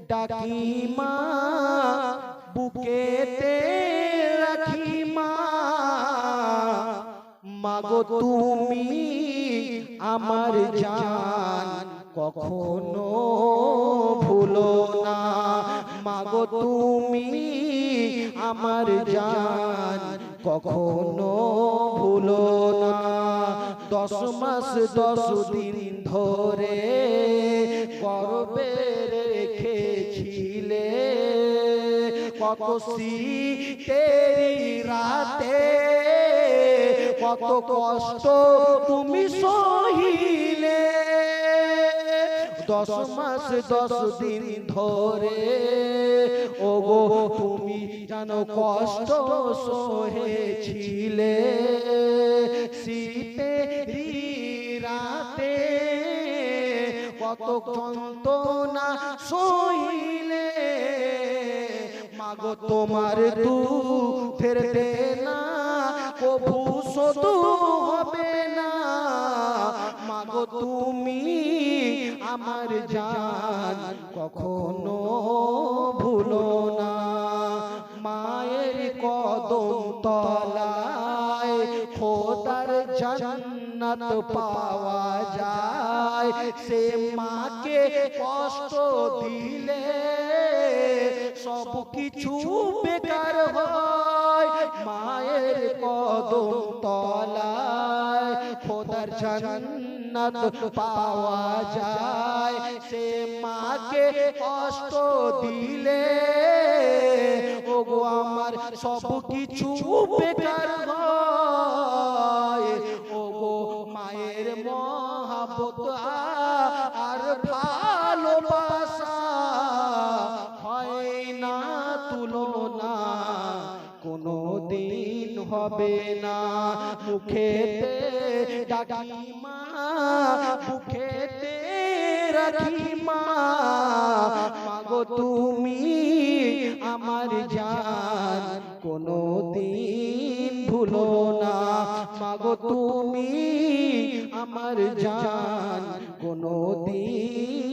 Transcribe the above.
ডাকি মা বুকেতে রাখি মা, মাগো তুমি আমার জান কখনো ভুলো না, মাগো তুমি আমার জান কখনো ভুলো না। 10 মাস 10 দিন ধরে গর্ভে রেখেছিলে, কত শীতের রাতে কত কষ্ট তুমি সহিলে। 10 মাস 10 দিন ধরে ওগো তুমি জানো কষ্ট সহেছিলে, শীতের রাতে কত যন্ত্রণা সহিলে, মাগো তোমার দুঃখের দেনা কভু শোধ হবে না, মাগো তুমি আমার জান কখনো ভুলো না। মায়ের কদম তলায় খোদার জান্নাত পাওয়া যায়, সে মাকে কষ্ট দিলে সব কিছু বেকার হয়। মায়ের কদম তলায় খোদার জান্নাত পাওয়া যায়, সে মাকে কষ্ট দিলে ওগো আমার সব কিছু বেকার হয়। ওগো মায়ের মহাব্বত আর ভালোবাসা হয় না তুলনা, কোনো দিন হবে না। মুখেতে ডাকি মা বুকেতে রাখি মা, মাগো তুমি আমার জান কোনো দিন ভুলো না, মাগো তুমি আমার জান কোনো দিন